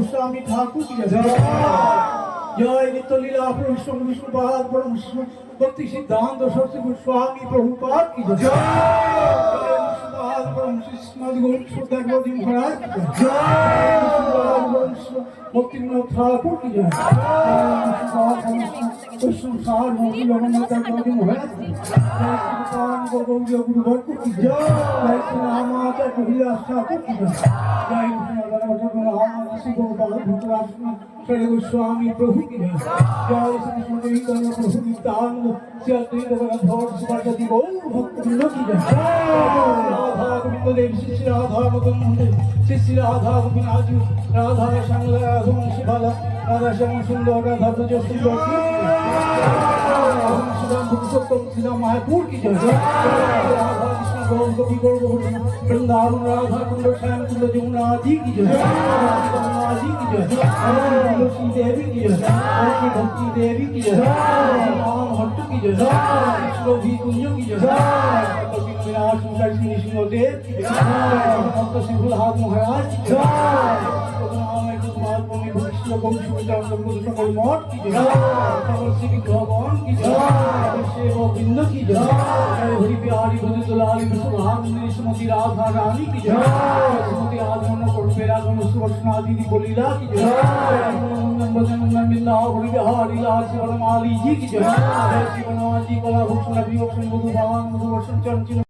स्वामी ठाकुर की जय। जय नित्य लीला प्रभु विष्णुपाद परम भक्ति सिद्धांत सरस्वती स्वामी प्रभुपाद की जय। जय विष्णुपाद परम श्रीमद गौर सुखदेव जी महाराज की जय। जय भक्ति विनोद ठाकुर की जय। ওই সংসার মন্ত্রী জগন্নাথের প্রতি মহারাজ জয় শ্রীকান গৌরী গুরুবর কি জয় শ্রী রামাচা কবিরাজ ঠাকুর কি জয় জয় কৃষ্ণ রাম শিব বাল ভূতরাষ্ট্র শ্রী গোস্বামী প্রভু কি জয় জয় শ্রী কৃষ্ণ প্রভু নিত্যানন্দ শ্রী অদ্বৈত গদাধর শিবাচার্য গৌর ভক্তবৃন্দ কি জয় রাধা গোবিন্দ দেব শ্রী রাধা মদন মোহন শ্রী রাধা গোবিনাথ রাধা শ্যামলা রাধা শিবালা রাধা শ্যাম সুন্দর রাধা ব্রজ সুন্দর श्रीराम पुरुषोत्तम श्रीराम मायापुर की जय राधा कृष्ण गौर गोपी गौर गोवर्धन वृंदावन राधा कुंड श्याम कुंड जमुना जी की जय जमुना जी की जय तुलसी देवी की जय श्री भक्ति देवी की जय राम भट्ट की जय कृष्ण भी कुंज की जय कपिल विनाश लक्ष्मी सिंहदेव की जय भक्त सिंहलाल महाराज की जय भविष्य सकल मठ की जय सकल श्री भगवान की जय सेवक बिंद की जय जय हरि बिहारी भज दुलारी विश्वभानुमति श्रीमती राधा रानी की जय श्रीमती राधा पेरागन सुवर्षनादि बोलीला की जय भजन बिंदा हरि बिहारी लाल शिवरमाली जी की जय श्री बनवाजी कला भूषण अभियोग मधुभान मधुवर्षण चंचल